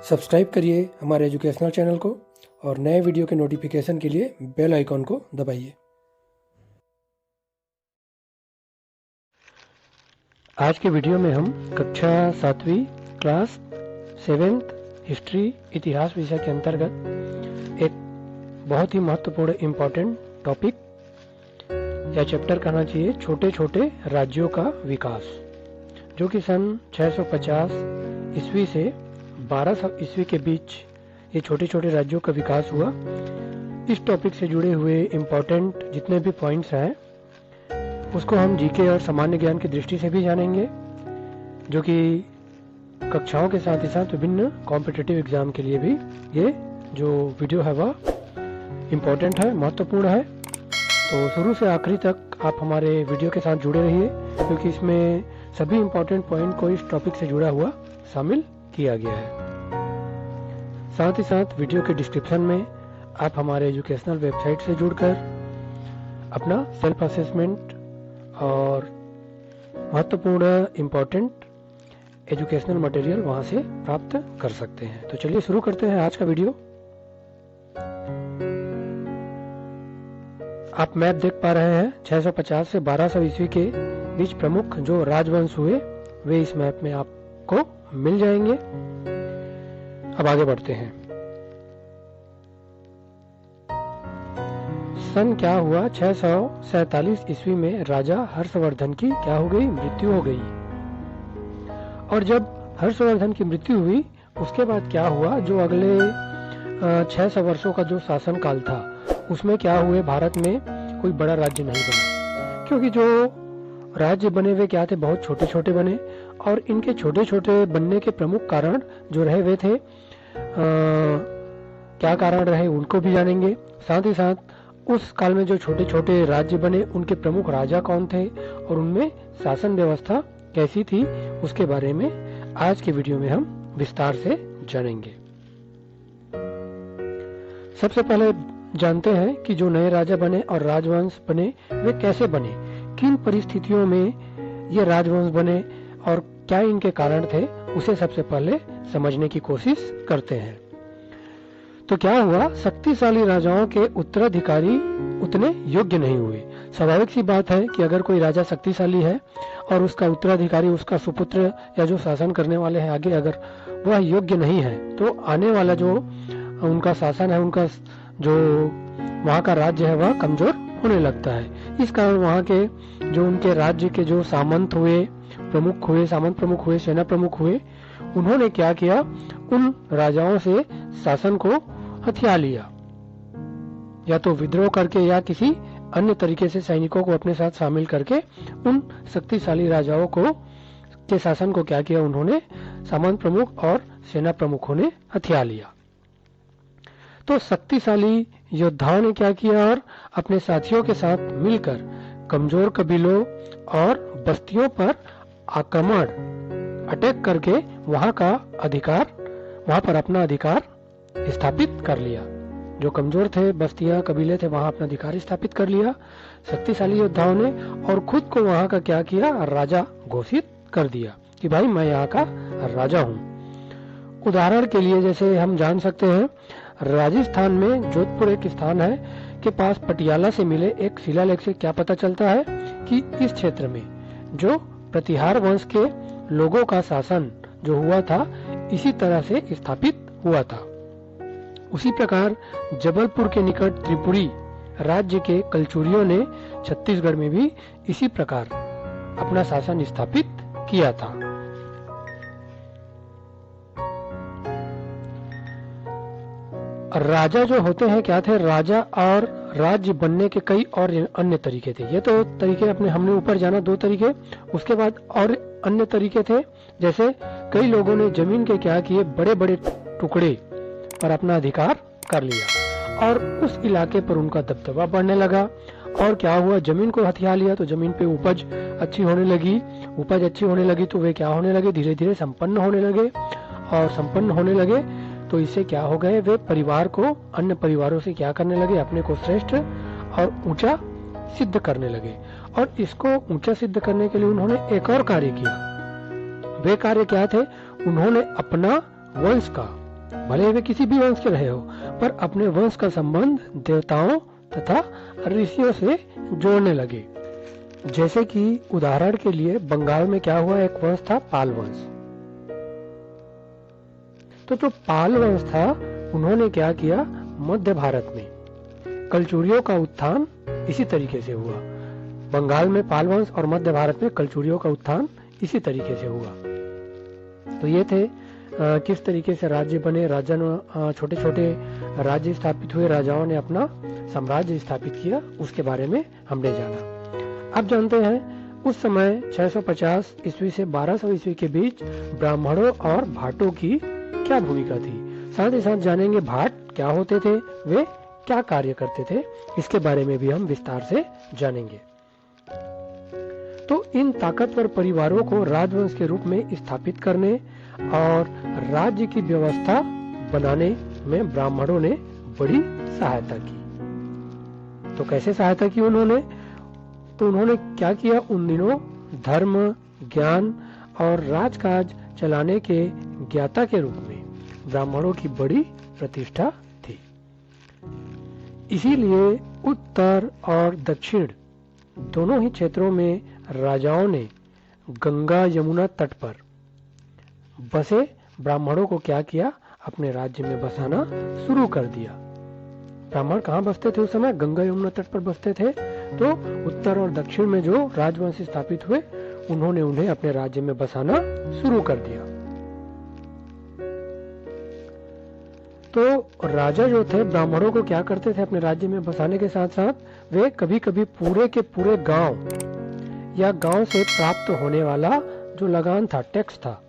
Subscribe करिए हमारे educational channel को और नए वीडियो के नोटिफिकेशन के लिए बेल आइकॉन को दबाइए। आज के वीडियो में हम कक्षा 7वीं क्लास 7th हिस्ट्री इतिहास विषय के अंतर्गत एक बहुत ही महत्वपूर्ण इम्पोर्टेंट टॉपिक या चैप्टर कहना चाहिए, छोटे छोटे राज्यों का विकास, जो कि सन 650 ईस्वी से 1200 ईस्वी के बीच ये छोटे छोटे राज्यों का विकास हुआ। इस टॉपिक से जुड़े हुए इम्पोर्टेंट जितने भी पॉइंट्स हैं उसको हम जीके और सामान्य ज्ञान की दृष्टि से भी जानेंगे, जो कि कक्षाओं के साथ ही साथ विभिन्न कॉम्पिटिटिव एग्जाम के लिए भी ये जो वीडियो है वह इम्पोर्टेंट है, महत्वपूर्ण है। तो शुरू से आखिरी तक आप हमारे वीडियो के साथ जुड़े रहिए, क्योंकि इसमें सभी इम्पोर्टेंट पॉइंट को इस टॉपिक से जुड़ा हुआ शामिल किया गया है। साथ ही साथ वीडियो के डिस्क्रिप्शन में आप हमारे एजुकेशनल वेबसाइट से जुड़कर अपना सेल्फ असेसमेंट और महत्वपूर्ण इम्पोर्टेंट एजुकेशनल मटेरियल वहां से प्राप्त कर सकते हैं। तो चलिए शुरू करते हैं आज का वीडियो। आप मैप देख पा रहे हैं, 650 से 1200 ईस्वी के बीच प्रमुख जो राजवंश हुए वे इस मैप में आपको मिल जाएंगे। अब आगे बढ़ते हैं। सन क्या हुआ, 647 ईस्वी में राजा हर्षवर्धन की क्या हो गई, मृत्यु हो गई। और जब हर्षवर्धन की मृत्यु हुई उसके बाद क्या हुआ, जो अगले 600 वर्षों का जो शासन काल था उसमें क्या हुए, भारत में कोई बड़ा राज्य नहीं बना, क्योंकि जो राज्य बने वे क्या थे, बहुत छोटे छोटे बने। और इनके छोटे छोटे बनने के प्रमुख कारण जो रहे वे थे, क्या कारण रहे उनको भी जानेंगे। साथ ही साथ उस काल में जो छोटे छोटे राज्य बने उनके प्रमुख राजा कौन थे और उनमें शासन व्यवस्था कैसी थी, उसके बारे में आज के वीडियो में हम विस्तार से जानेंगे। सबसे पहले जानते हैं कि जो नए राजा बने और राजवंश बने वे कैसे बने, किन परिस्थितियों में ये राजवंश बने और क्या इनके कारण थे, उसे सबसे पहले समझने की कोशिश करते हैं। तो क्या हुआ, शक्तिशाली राजाओं के उत्तराधिकारी उतने योग्य नहीं हुए। स्वाभाविक सी बात है कि अगर कोई राजा शक्तिशाली है और उसका उत्तराधिकारी, उसका सुपुत्र या जो शासन करने वाले हैं आगे, अगर वह योग्य नहीं है तो आने वाला जो उनका शासन है, उनका जो वहाँ का राज्य है वह कमजोर होने लगता है। इस कारण वहाँ के जो उनके राज्य के जो सामंत हुए, प्रमुख हुए, सामंत प्रमुख हुए, सेना प्रमुख हुए, उन्होंने क्या किया, उन राजाओं से शासन को हथिया लिया, या तो विद्रोह करके या किसी अन्य तरीके से सैनिकों को अपने साथ शामिल करके उन शक्तिशाली राजाओं को के शासन को क्या किया, उन्होंने सामंत प्रमुख और सेना प्रमुखों ने हथिया लिया। तो शक्तिशाली योद्धाओं ने क्या किया, और अपने साथियों के साथ मिलकर कमजोर कबीलों और बस्तियों पर आक्रमण, अटैक करके वहां पर अपना अधिकार स्थापित कर लिया। जो कमजोर थे, बस्तियां, कबीले थे, वहां अपना अधिकार स्थापित कर लिया शक्तिशाली योद्धाओं ने, और खुद को वहां का क्या किया, राजा घोषित कर दिया कि भाई मैं यहाँ का राजा हूँ। उदाहरण के लिए जैसे हम जान सकते हैं, राजस्थान में जोधपुर एक स्थान है के पास पटियाला से मिले एक शिलालेख से क्या पता चलता है कि इस क्षेत्र में जो प्रतिहार वंश के लोगों का शासन जो हुआ था इसी तरह से स्थापित हुआ था। उसी प्रकार जबलपुर के निकट त्रिपुरी राज्य के कलचुरियों ने छत्तीसगढ़ में भी इसी प्रकार अपना शासन स्थापित किया था। राजा जो होते हैं क्या थे, राजा और राज्य बनने के कई और अन्य तरीके थे। ये तो तरीके हमने ऊपर जाना, 2 तरीके, उसके बाद और अन्य तरीके थे। जैसे कई लोगों ने जमीन के क्या किए, बड़े बड़े टुकड़े पर अपना अधिकार कर लिया और उस इलाके पर उनका दबदबा बढ़ने लगा। और क्या हुआ, जमीन को हथिया लिया तो जमीन पे उपज अच्छी होने लगी। उपज अच्छी होने लगी तो वे क्या होने लगे, धीरे धीरे संपन्न होने लगे। और संपन्न होने लगे तो इससे क्या हो गए, वे परिवार को अन्य परिवारों से क्या करने लगे, अपने को श्रेष्ठ और ऊंचा सिद्ध करने लगे। और इसको ऊंचा सिद्ध करने के लिए उन्होंने एक और कार्य किया। वे कार्य क्या थे, उन्होंने अपना वंश का भले वे किसी भी वंश के रहे हो, पर अपने वंश का संबंध देवताओं तथा ऋषियों से जोड़ने लगे। जैसे कि उदाहरण के लिए बंगाल में क्या हुआ, एक वंश था पाल वंश। तो जो पाल वंश था उन्होंने क्या किया, मध्य भारत में कलचुरियों का उत्थान इसी तरीके से हुआ। बंगाल में पाल वंश और मध्य भारत में कलचुरियों का उत्थान इसी तरीके से हुआ। तो ये थे किस तरीके से राज्य बने, राजा छोटे छोटे राज्य स्थापित हुए, राजाओं ने अपना साम्राज्य स्थापित किया, उसके बारे में हमने जाना। अब जानते हैं उस समय 650 ईस्वी से 1200 ईस्वी के बीच ब्राह्मणों और भाटों की क्या भूमिका थी। साथ ही साथ जानेंगे भाट क्या होते थे, वे क्या कार्य करते थे, इसके बारे में भी हम विस्तार से जानेंगे। तो इन ताकतवर परिवारों को राजवंश के रूप में स्थापित करने और राज्य की व्यवस्था बनाने में ब्राह्मणों ने बड़ी सहायता की। तो कैसे सहायता की उन्होंने, तो उन्होंने क्या किया, उन दिनों धर्म, ज्ञान और राजकाज चलाने के ज्ञाता के रूप में ब्राह्मणों की बड़ी प्रतिष्ठा थी। इसीलिए उत्तर और दक्षिण दोनों ही क्षेत्रों में राजाओं ने गंगा यमुना तट पर बसे ब्राह्मणों को क्या किया, अपने राज्य में बसाना शुरू कर दिया। ब्राह्मण कहाँ बसते थे उस समय, गंगा यमुना तट पर बसते थे। तो उत्तर और दक्षिण में जो राजवंश स्थापित हुए उन्होंने उन्हें अपने राज्य में बसाना शुरू कर दिया। तो राजा जो थे ब्राह्मणों को क्या करते थे, अपने राज्य में बसाने के साथ साथ वे कभी कभी पूरे के पूरे गांव या गांव से प्राप्त होने वाला जो लगान था, टैक्स था,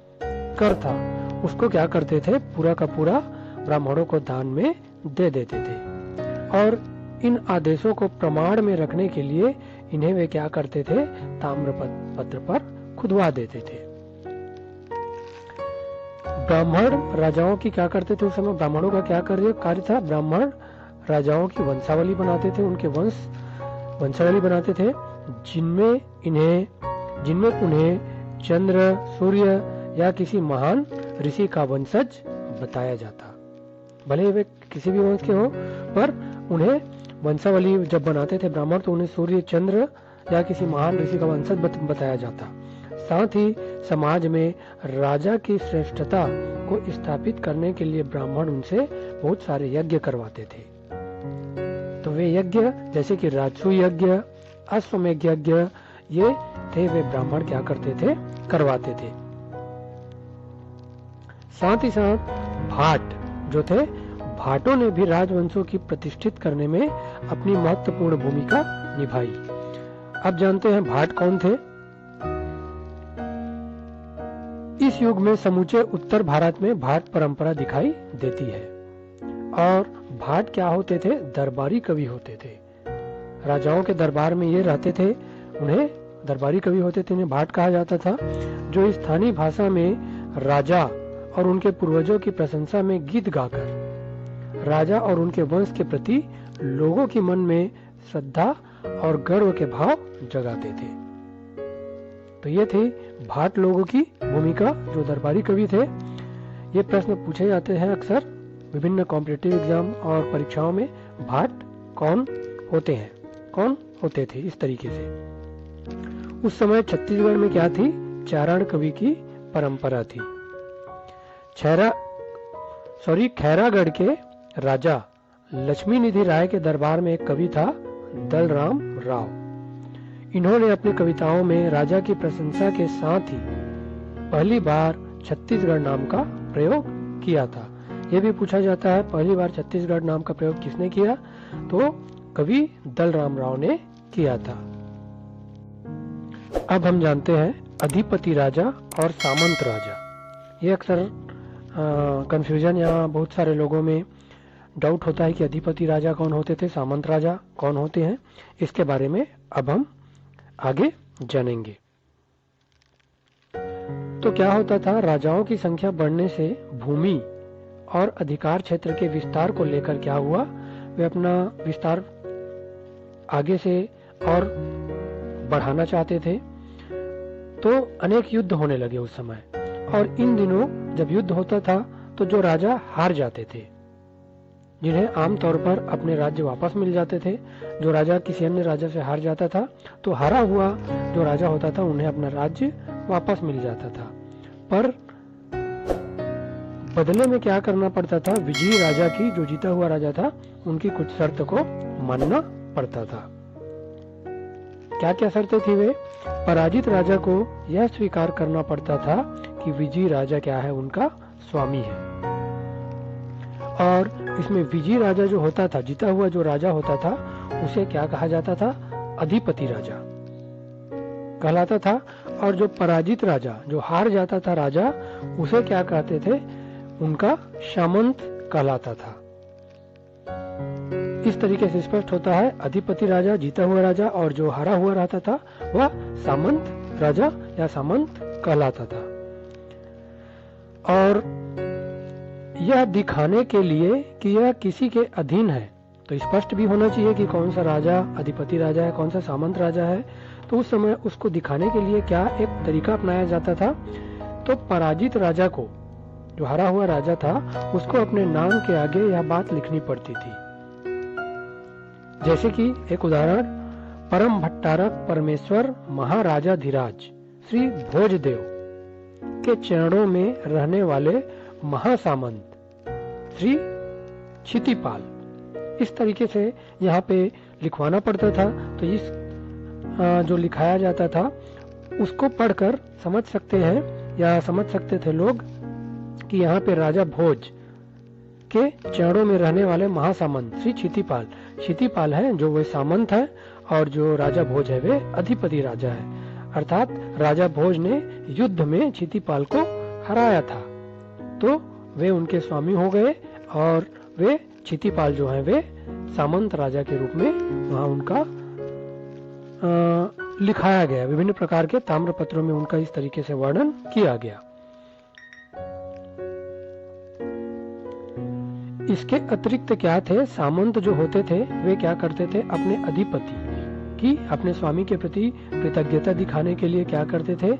कर था, उसको क्या करते थे, पूरा का पूरा ब्राह्मणों को दान में दे देते थे। और इन आदेशों को प्रमाण में रखने के लिए इन्हें वे क्या करते थे, ताम्र पत्र पर खुदवा देते थे। ब्राह्मण राजाओं की क्या करते थे उस समय, ब्राह्मणों का क्या कार्य था, ब्राह्मण राजाओं की वंशावली बनाते थे, उनके वंशावली बनाते थे, जिनमें उन्हें चंद्र, सूर्य या किसी महान ऋषि का वंशज बताया जाता। भले वे किसी भी वंश के हो, पर उन्हें वंशावली जब बनाते थे ब्राह्मण तो उन्हें सूर्य, चंद्र या किसी महान ऋषि का वंशज बताया जाता। साथ ही समाज में राजा की श्रेष्ठता को स्थापित करने के लिए ब्राह्मण उनसे बहुत सारे यज्ञ करवाते थे। तो वे यज्ञ जैसे कि राजसूय यज्ञ, अश्वमेध यज्ञ, ये थे वे ब्राह्मण क्या करते थे, करवाते थे। साथ ही साथ भाट जो थे, भाटों ने भी राजवंशों की प्रतिष्ठित करने में अपनी महत्वपूर्ण भूमिका निभाई। अब जानते हैं भाट कौन थे। इस युग में समूचे उत्तर भारत में भाट परंपरा दिखाई देती है। और भाट क्या होते थे, दरबारी कवि होते थे। राजाओं के दरबार में ये रहते थे, उन्हें दरबारी कवि होते थे, उन्हें भाट कहा जाता था, जो स्थानीय भाषा में राजा और उनके पूर्वजों की प्रशंसा में गीत गाकर राजा और उनके वंश के प्रति लोगों के मन में श्रद्धा और गर्व के भाव जगाते थे। तो ये थी भाट लोगों की भूमिका, जो दरबारी कवि थे। ये प्रश्न पूछे जाते हैं अक्सर विभिन्न कॉम्पिटिटिव एग्जाम और परीक्षाओं में, भाट कौन होते हैं, कौन होते थे, इस तरीके से। उस समय छत्तीसगढ़ में क्या थी, चारण कवि की परंपरा थी। खैरागढ़ के राजा लक्ष्मी निधि राय के दरबार में एक कवि था, दलराम राव। इन्होंने अपनी कविताओं में राजा की प्रशंसा के साथ ही पहली बार छत्तीसगढ़ नाम का प्रयोग किया था। यह भी पूछा जाता है पहली बार छत्तीसगढ़ नाम का प्रयोग किसने किया, तो कवि दलराम राव ने किया था। अब हम जानते हैं अधिपति राजा और सामंत राजा। ये अक्सर कंफ्यूजन या बहुत सारे लोगों में डाउट होता है कि अधिपति राजा कौन होते थे, सामंत राजा कौन होते हैं। इसके बारे में अब हम आगे जानेंगे। तो क्या होता था, राजाओं की संख्या बढ़ने से भूमि और अधिकार क्षेत्र के विस्तार को लेकर क्या हुआ, वे अपना विस्तार आगे से और बढ़ाना चाहते थे। तो अनेक युद्ध होने लगे उस समय, और इन दिनों जब युद्ध होता था तो जो राजा हार जाते थे, जिन्हें आमतौर पर अपने राज्य वापस मिल जाते थे, जो राजा किसी अन्य राजा से हार जाता था तो हारा हुआ जो राजा होता था उन्हें अपना राज्य वापस मिल जाता था। पर बदले में क्या करना पड़ता था, विजयी राजा की, जो जीता हुआ राजा था, उनकी कुछ शर्त को मानना पड़ता था। क्या क्या शर्तें थी वे? पराजित राजा को यह स्वीकार करना पड़ता था कि विजयी राजा क्या है, उनका स्वामी है। और इसमें विजयी राजा जो होता था, जीता हुआ जो राजा होता था, उसे क्या कहा जाता था? अधिपति राजा कहलाता था। और जो पराजित राजा, जो हार जाता था राजा, उसे क्या कहते थे? उनका सामंत कहलाता था। इस तरीके से स्पष्ट होता है, अधिपति राजा, जीता हुआ राजा, और जो हारा हुआ रहता था वह सामंत राजा या सामंत कहलाता था। और यह दिखाने के लिए कि यह किसी के अधीन है, तो स्पष्ट भी होना चाहिए कि कौन सा राजा अधिपति राजा है, कौन सा सामंत राजा है। तो उस समय उसको दिखाने के लिए क्या एक तरीका अपनाया जाता था? तो पराजित राजा को, जो हारा हुआ राजा था, उसको अपने नाम के आगे यह बात लिखनी पड़ती थी। जैसे कि एक उदाहरण, परम भट्टारक परमेश्वर महाराजाधिराज श्री भोजदेव के चरणों में रहने वाले महासामंत श्री क्षितिपाल, इस तरीके से यहाँ पे लिखवाना पड़ता था। तो इस जो लिखाया जाता था उसको पढ़कर समझ सकते हैं या समझ सकते थे लोग कि यहाँ पे राजा भोज के चरणों में रहने वाले महासामंत श्री क्षितिपाल, क्षितिपाल है जो वे सामंत है, और जो राजा भोज है वे अधिपति राजा है। अर्थात राजा भोज ने युद्ध में क्षितिपाल को हराया था, तो वे उनके स्वामी हो गए, और वे क्षितिपाल जो है वे सामंत राजा के रूप में वहां उनका लिखाया गया। विभिन्न प्रकार के ताम्रपत्रों में उनका इस तरीके से वर्णन किया गया। इसके अतिरिक्त क्या थे? सामंत जो होते थे वे क्या करते थे? अपने अधिपति की, अपने स्वामी के प्रति कृतज्ञता दिखाने के लिए क्या करते थे?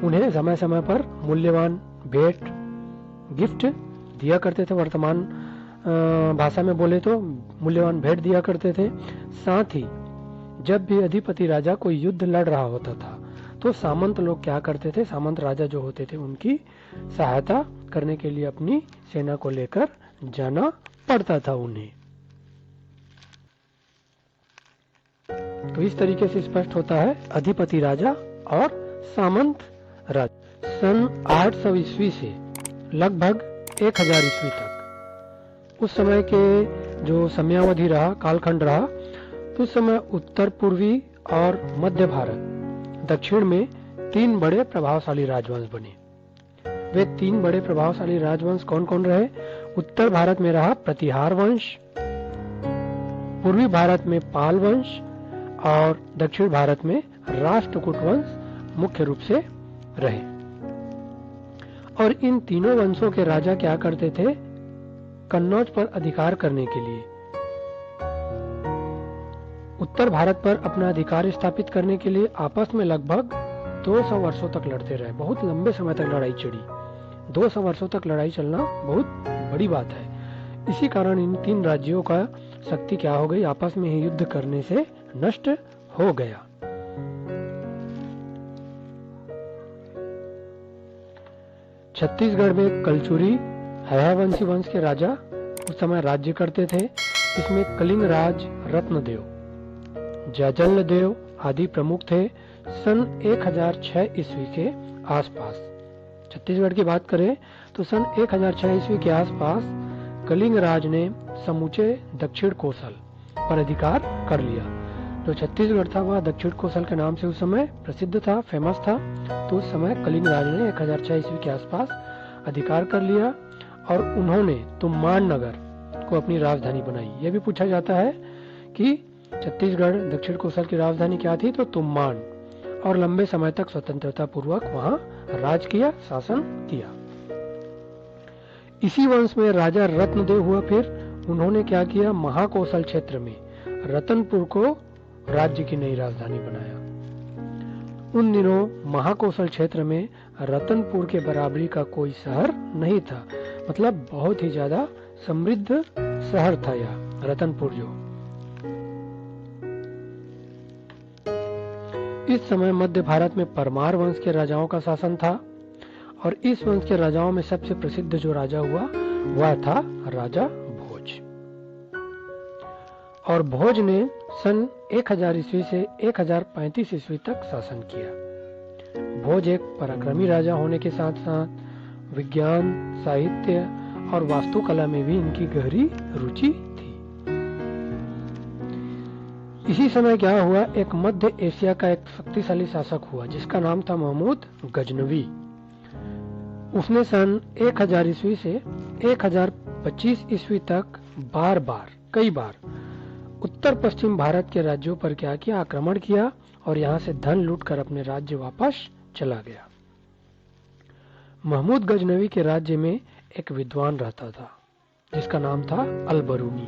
उन्हें समय समय पर मूल्यवान भेंट, गिफ्ट दिया करते थे। वर्तमान भाषा में बोले तो मूल्यवान भेंट दिया करते थे। साथ ही जब भी अधिपति राजा कोई युद्ध लड़ रहा होता था तो सामंत लोग क्या करते थे? सामंत राजा जो होते थे उनकी सहायता करने के लिए अपनी सेना को लेकर जाना पड़ता था उन्हें। तो इस तरीके से स्पष्ट होता है अधिपति राजा और सामंत राजा। सन 800 ईस्वी से लगभग 1000 ईस्वी तक उस समय के जो समयावधि रहा, कालखंड रहा, तो उस समय उत्तर पूर्वी और मध्य भारत, दक्षिण में 3 बड़े प्रभावशाली राजवंश बने। वे 3 बड़े प्रभावशाली राजवंश कौन कौन रहे? उत्तर भारत में रहा प्रतिहार वंश, पूर्वी भारत में पाल वंश, और दक्षिण भारत में राष्ट्रकूट वंश मुख्य रूप से रहे। और इन तीनों वंशों के राजा क्या करते थे? कन्नौज पर अधिकार करने के लिए, उत्तर भारत पर अपना अधिकार स्थापित करने के लिए आपस में लगभग 200 वर्षों तक लड़ते रहे। बहुत लंबे समय तक लड़ाई चली। 200 वर्षों तक लड़ाई चलना बहुत बड़ी बात है। इसी कारण इन 3 राज्यों का शक्ति क्या हो गई? आपस में ही युद्ध करने से नष्ट हो गया। छत्तीसगढ़ में कलचुरी हयावंशी वंश के राजा उस समय राज्य करते थे। इसमें कलिंग राज रत्नदेव, जाजल देव आदि प्रमुख थे। सन 1006 ईस्वी के आसपास, छत्तीसगढ़ की बात करें तो सन 1006 ईस्वी के आसपास कलिंग राज ने समूचे दक्षिण कोसल पर अधिकार कर लिया। जो छत्तीसगढ़ था वह दक्षिण कोसल के नाम से उस समय प्रसिद्ध था, फेमस था। तो उस समय कलिंग राज ने 1006 ईस्वी के आसपास अधिकार कर लिया और उन्होंने तुम्बाड़ नगर को अपनी राजधानी बनाई। यह भी पूछा जाता है कि छत्तीसगढ़ दक्षिण कोसल की राजधानी क्या थी? तो तुम्बाड़, और लंबे समय तक स्वतंत्रता पूर्वक वहां राज किया, शासन किया। इसी वंश में राजा रत्नदेव हुआ। फिर उन्होंने क्या किया? महाकोसल क्षेत्र में रतनपुर को राज्य की नई राजधानी बनाया। उन दिनों महाकोसल क्षेत्र में रतनपुर के बराबरी का कोई शहर नहीं था। मतलब बहुत ही ज्यादा समृद्ध शहर था यह रतनपुर जो। इस समय मध्य भारत में परमार वंश के राजाओं का शासन था और इस वंश के राजाओं में सबसे प्रसिद्ध जो राजा हुआ वह था राजा भोज। और भोज ने सन 1000 ईस्वी से 1035 ईस्वी तक शासन किया। भोज एक पराक्रमी राजा होने के साथ साथ विज्ञान, साहित्य और वास्तुकला में भी इनकी गहरी रुचि थी। इसी समय क्या हुआ, एक मध्य एशिया का एक शक्तिशाली शासक हुआ जिसका नाम था महमूद गजनवी। उसने सन 1000 ईस्वी से 1025 ईस्वी तक कई बार उत्तर पश्चिम भारत के राज्यों पर क्या किया, आक्रमण किया और यहाँ से धन लूटकर अपने राज्य वापस चला गया। महमूद गजनवी के राज्य में एक विद्वान रहता था जिसका नाम था अल-बरूनी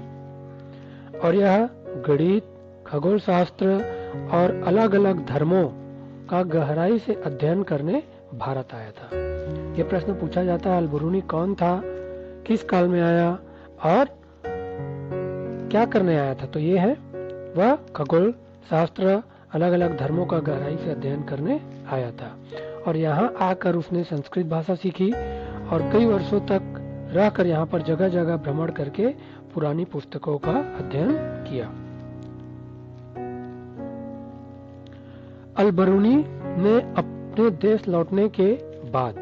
और यह गणित, खगोल शास्त्र और अलग अलग धर्मों का गहराई से अध्ययन करने भारत आया था। ये प्रश्न पूछा जाता है, अल-बरूनी कौन था, किस काल में आया और क्या करने आया था? तो ये है वह खगोल शास्त्र, अलग अलग धर्मों का गहराई से अध्ययन करने आया था और यहाँ आकर उसने संस्कृत भाषा सीखी और कई वर्षों तक रहकर यहाँ पर जगह जगह भ्रमण करके पुरानी पुस्तकों का अध्ययन किया। अल-बरूनी ने अपने देश लौटने के बाद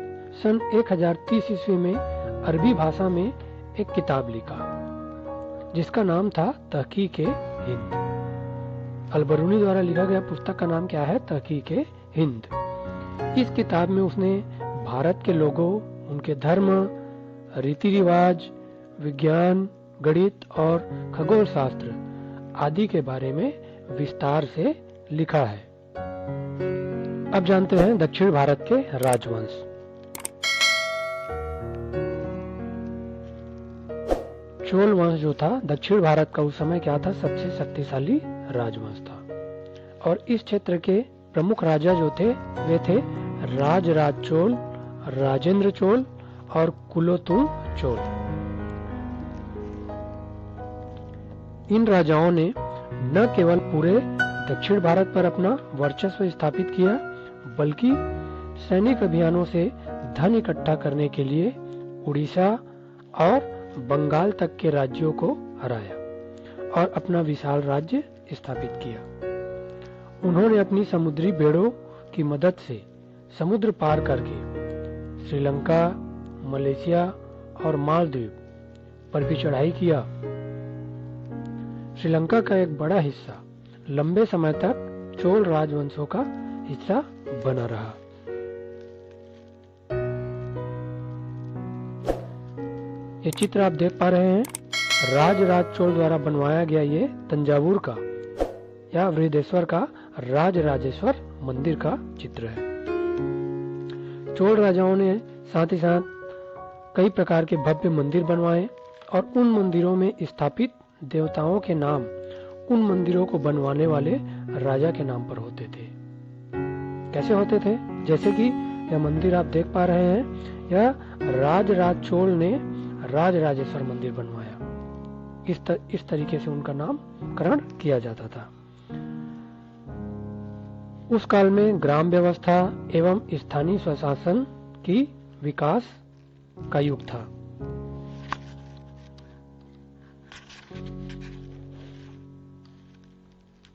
सन 1030 ईस्वी में अरबी भाषा में एक किताब लिखा जिसका नाम था तहकीक-ए-हिंद। अल-बरूनी द्वारा लिखा गया पुस्तक का नाम क्या है? तहकीक-ए-हिंद। इस किताब में उसने भारत के लोगों, उनके धर्म, रीति रिवाज, विज्ञान, गणित और खगोल शास्त्र आदि के बारे में विस्तार से लिखा है। अब जानते हैं दक्षिण भारत के राजवंश। चोल वंश जो था दक्षिण भारत का उस समय क्या था, सबसे शक्तिशाली राजवंश था और इस क्षेत्र के प्रमुख राजा जो थे वे थे राजराज चोल, राजेंद्र चोल और कुलोतुंग चोल। इन राजाओं ने न केवल पूरे दक्षिण भारत पर अपना वर्चस्व स्थापित किया बल्कि सैनिक अभियानों से धन इकट्ठा करने के लिए उड़ीसा और बंगाल तक के राज्यों को हराया और अपना विशाल राज्य स्थापित किया। उन्होंने अपनी समुद्री बेड़ों की मदद से समुद्र पार करके श्रीलंका, मलेशिया और मालदीव पर भी चढ़ाई किया। श्रीलंका का एक बड़ा हिस्सा लंबे समय तक चोल राजवंशों का हिस्सा बना रहा। ये चित्र आप देख पा रहे हैं, राजराज चोल द्वारा बनवाया गया ये तंजावुर का या वृहदेश्वर का राजराजेश्वर मंदिर का चित्र है। चोल राजाओं ने साथ ही साथ कई प्रकार के भव्य मंदिर बनवाए और उन मंदिरों में स्थापित देवताओं के नाम उन मंदिरों को बनवाने वाले राजा के नाम पर होते थे। कैसे होते थे? जैसे कि यह मंदिर आप देख पा रहे हैं, यह राजराज चोल ने राजराजेश्वर मंदिर बनवाया। इस तरीके से उनका नामकरण किया जाता था। उस काल में ग्राम व्यवस्था एवं स्थानीय स्वशासन की विकास का युग था।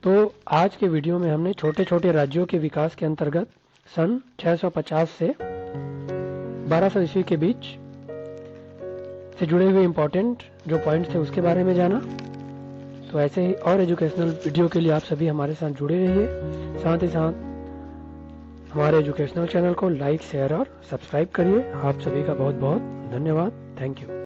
तो आज के वीडियो में हमने छोटे छोटे राज्यों के विकास के अंतर्गत सन 650 से 1200 ईस्वी के बीच से जुड़े हुए इम्पोर्टेंट जो पॉइंट्स थे उसके बारे में जाना। तो ऐसे ही और एजुकेशनल वीडियो के लिए आप सभी हमारे साथ जुड़े रहिए। साथ ही साथ हमारे एजुकेशनल चैनल को लाइक, शेयर और सब्सक्राइब करिए। आप सभी का बहुत बहुत धन्यवाद। Thank you.